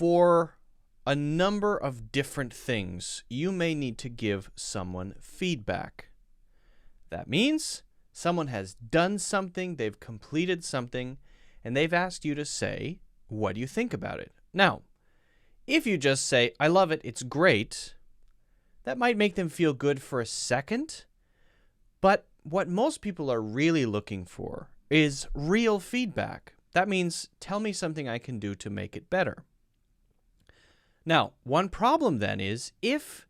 For a number of different things, you may need to give someone feedback. That means someone has done something, they've completed something, and they've asked you to say, what do you think about it? Now, if you just say, I love it, it's great, that might make them feel good for a second, but what most people are really looking for is real feedback. That means, tell me something I can do to make it better. Now, one problem then is, if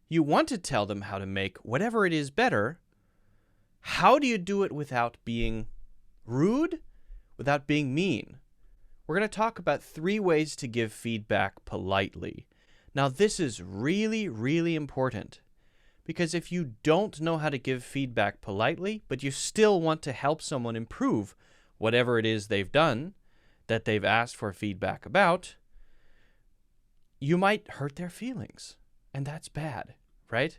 you want to tell them how to make whatever it is better, how do you do it without being rude, without being mean? We're going to talk about 3 ways to give feedback politely. Now, this is really, really important, because if you don't know how to give feedback politely, but you still want to help someone improve whatever it is they've done that they've asked for feedback about, you might hurt their feelings, and that's bad, right?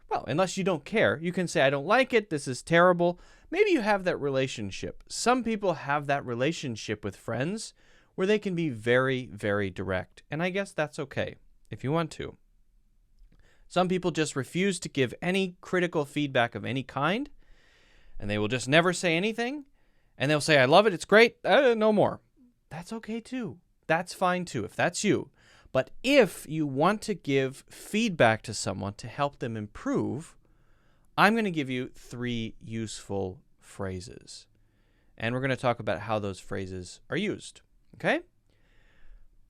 Well, unless you don't care, you can say, I don't like it, this is terrible. Maybe you have that relationship. Some people have that relationship with friends where they can be very, very direct, and I guess that's okay if you want to. Some people just refuse to give any critical feedback of any kind, and they will just never say anything, and they'll say, I love it, it's great, no more. That's okay too. That's fine too, if that's you. But if you want to give feedback to someone to help them improve, I'm going to give you 3 useful phrases. And we're going to talk about how those phrases are used. Okay?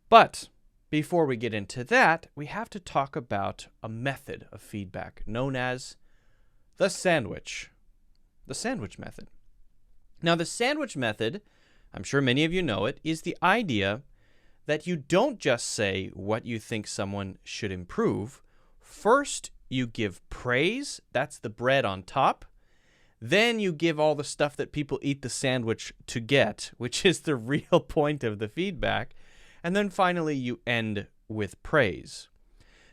But before we get into that, we have to talk about a method of feedback known as the sandwich. The sandwich method. Now, the sandwich method, I'm sure many of you know it, is the idea that you don't just say what you think someone should improve. First, you give praise. That's the bread on top. Then you give all the stuff that people eat the sandwich to get, which is the real point of the feedback. And then finally, you end with praise.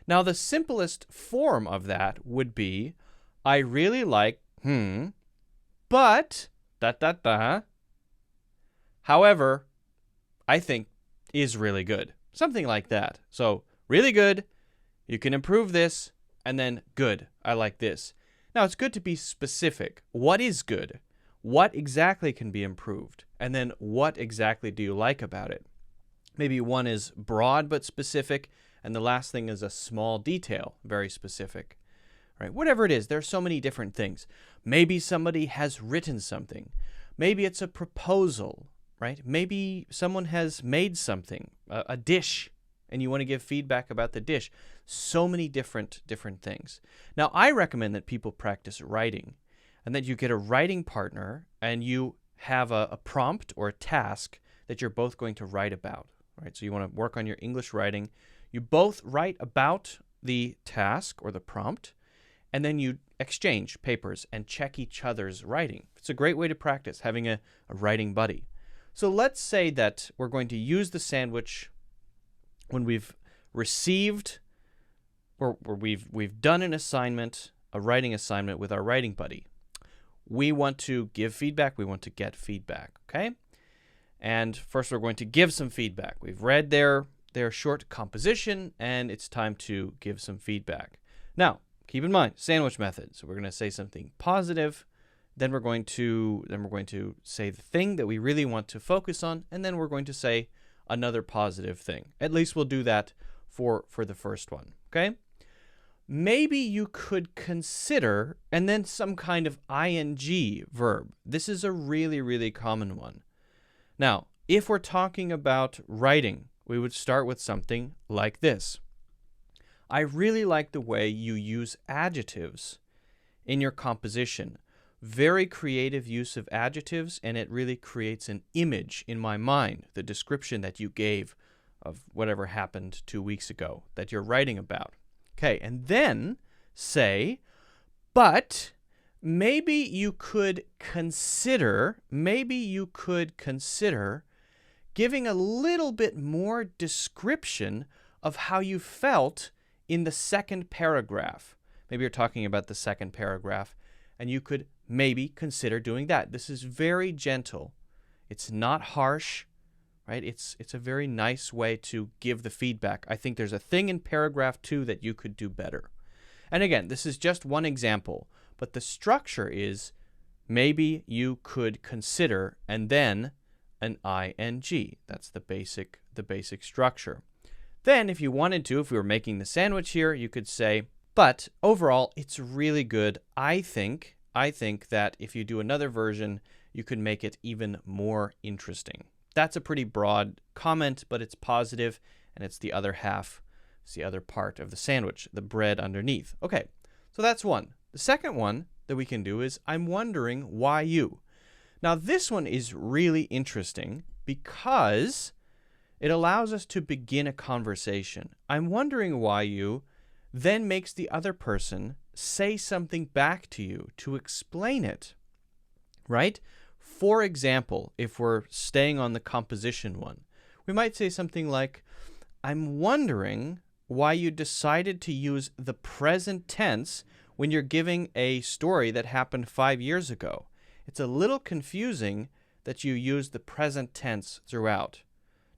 Now, the simplest form of that would be, I really like, but, however, I think is really good. Something like that. So, really good, you can improve this, and then good, I like this. Now, it's good to be specific. What is good? What exactly can be improved? And then what exactly do you like about it? Maybe one is broad but specific, and the last thing is a small detail, very specific. Right? Whatever it is, there are so many different things. Maybe somebody has written something. Maybe it's a proposal. Right? Maybe someone has made something, a dish, and you want to give feedback about the dish. So many different things. Now, I recommend that people practice writing, and that you get a writing partner, and you have a prompt or a task that you're both going to write about. Right? So you want to work on your English writing. You both write about the task or the prompt, and then you exchange papers and check each other's writing. It's a great way to practice, having a writing buddy. So let's say that we're going to use the sandwich when we've received, or we've done an assignment, a writing assignment with our writing buddy. We want to give feedback. We want to get feedback. Okay? And first, we're going to give some feedback. We've read their short composition, and it's time to give some feedback. Now, keep in mind, sandwich method. So we're going to say something positive. Then we're going to say the thing that we really want to focus on, and then we're going to say another positive thing. At least we'll do that for the first one, okay? Maybe you could consider, and then some kind of ing verb. This is a really, really common one. Now, if we're talking about writing, we would start with something like this. I really like the way you use adjectives in your composition. Very creative use of adjectives, and it really creates an image in my mind, the description that you gave of whatever happened 2 weeks ago that you're writing about. Okay, and then say, but maybe you could consider giving a little bit more description of how you felt in the second paragraph. Maybe you're talking about the second paragraph, and you could maybe consider doing that. This is very gentle. It's not harsh, right? It's a very nice way to give the feedback. I think there's a thing in paragraph 2 that you could do better. And again, this is just one example, but the structure is maybe you could consider and then an ing. That's the basic structure. Then if you wanted to, if we were making the sandwich here, you could say, but overall, it's really good. I think that if you do another version, you could make it even more interesting. That's a pretty broad comment, but it's positive, and it's the other half. It's the other part of the sandwich, the bread underneath. Okay, so that's one. The second one that we can do is, I'm wondering why you. Now, this one is really interesting because it allows us to begin a conversation. I'm wondering why you then makes the other person say something back to you to explain it, right? For example, if we're staying on the composition one, we might say something like, I'm wondering why you decided to use the present tense when you're giving a story that happened 5 years ago. It's a little confusing that you use the present tense throughout.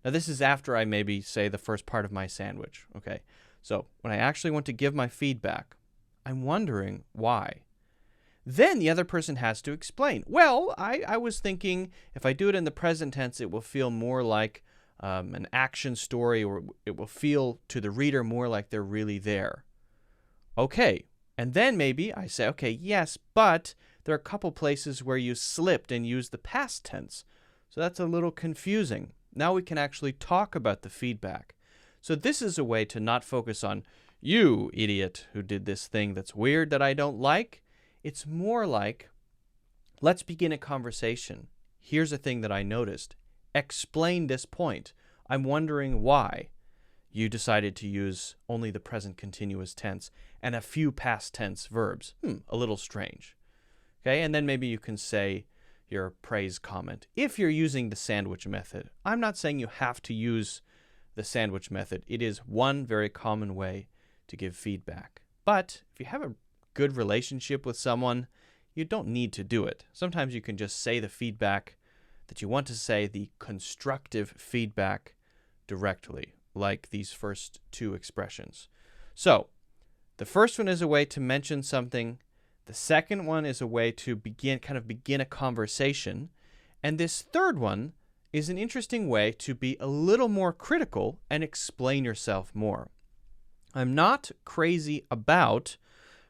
Now, this is after I maybe say the first part of my sandwich, okay? So when I actually want to give my feedback, I'm wondering why. Then the other person has to explain. Well, I was thinking if I do it in the present tense, it will feel more like an action story, or it will feel to the reader more like they're really there. Okay, and then maybe I say, okay, yes, but there are a couple places where you slipped and used the past tense. So that's a little confusing. Now we can actually talk about the feedback. So this is a way to not focus on, you idiot who did this thing that's weird that I don't like. It's more like, let's begin a conversation. Here's a thing that I noticed. Explain this point. I'm wondering why you decided to use only the present continuous tense and a few past tense verbs. A little strange. Okay, and then maybe you can say your praise comment. If you're using the sandwich method, I'm not saying you have to use the sandwich method. It is one very common way to give feedback. But if you have a good relationship with someone, you don't need to do it. Sometimes you can just say the feedback that you want to say, the constructive feedback directly, like these first two expressions. So the first one is a way to mention something. The second one is a way to begin a conversation. And this third one is an interesting way to be a little more critical and explain yourself more. I'm not crazy about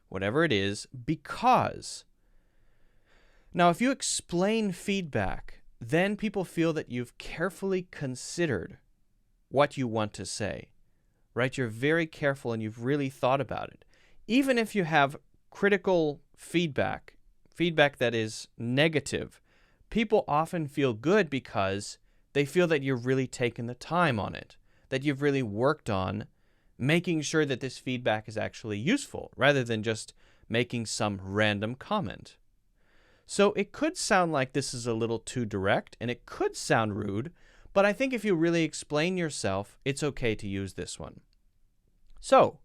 whatever it is because. Now, if you explain feedback, then people feel that you've carefully considered what you want to say, right? You're very careful and you've really thought about it. Even if you have critical feedback that is negative, people often feel good because they feel that you've really taken the time on it, that you've really worked on making sure that this feedback is actually useful rather than just making some random comment. So it could sound like this is a little too direct and it could sound rude, but I think if you really explain yourself, it's okay to use this one. So,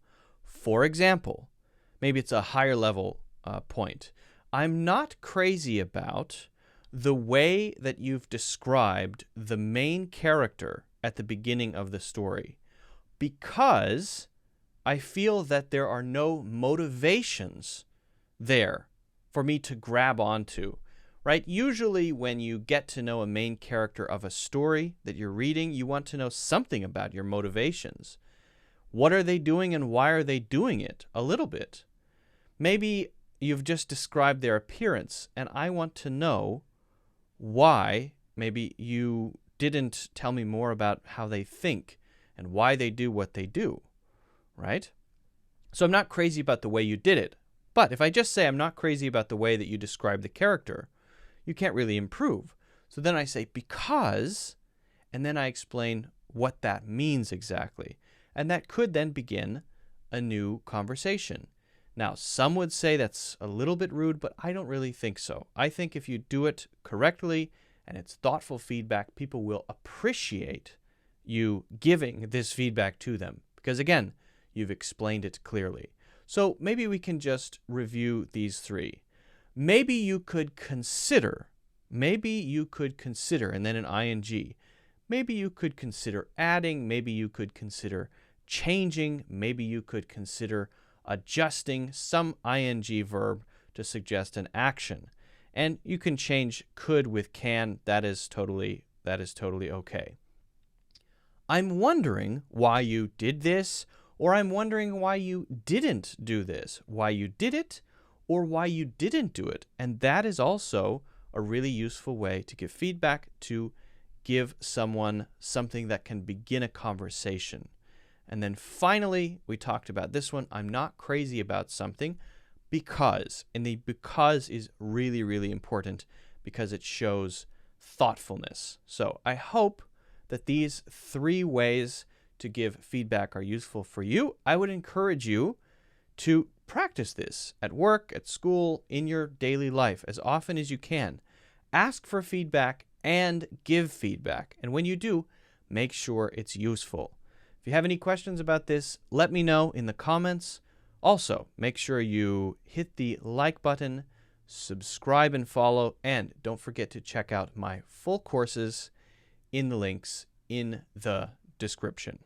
for example, maybe it's a higher level point. I'm not crazy about the way that you've described the main character at the beginning of the story, because I feel that there are no motivations there for me to grab onto, right? Usually when you get to know a main character of a story that you're reading, you want to know something about your motivations. What are they doing and why are they doing it? A little bit. Maybe you've just described their appearance and I want to know why. Maybe you didn't tell me more about how they think and why they do what they do, right? So I'm not crazy about the way you did it. But if I just say I'm not crazy about the way that you describe the character, you can't really improve. So then I say because, and then I explain what that means exactly. And that could then begin a new conversation. Now, some would say that's a little bit rude, but I don't really think so. I think if you do it correctly and it's thoughtful feedback, people will appreciate you giving this feedback to them. Because again, you've explained it clearly. So maybe we can just review these three. Maybe you could consider, and then an ing. maybe you could consider adding, maybe you could consider changing, maybe you could consider adjusting some ing verb to suggest an action. And you can change could with can. That is totally okay. I'm wondering why you did this, or I'm wondering why you didn't do this, why you did it, or why you didn't do it. And that is also a really useful way to give feedback, to give someone something that can begin a conversation. And then finally, we talked about this one. I'm not crazy about something because, and the because is really, really important because it shows thoughtfulness. So I hope that these 3 ways to give feedback are useful for you. I would encourage you to practice this at work, at school, in your daily life as often as you can. Ask for feedback and give feedback. And when you do, make sure it's useful. If you have any questions about this, let me know in the comments. Also, make sure you hit the like button, subscribe and follow, and don't forget to check out my full courses in the links in the description.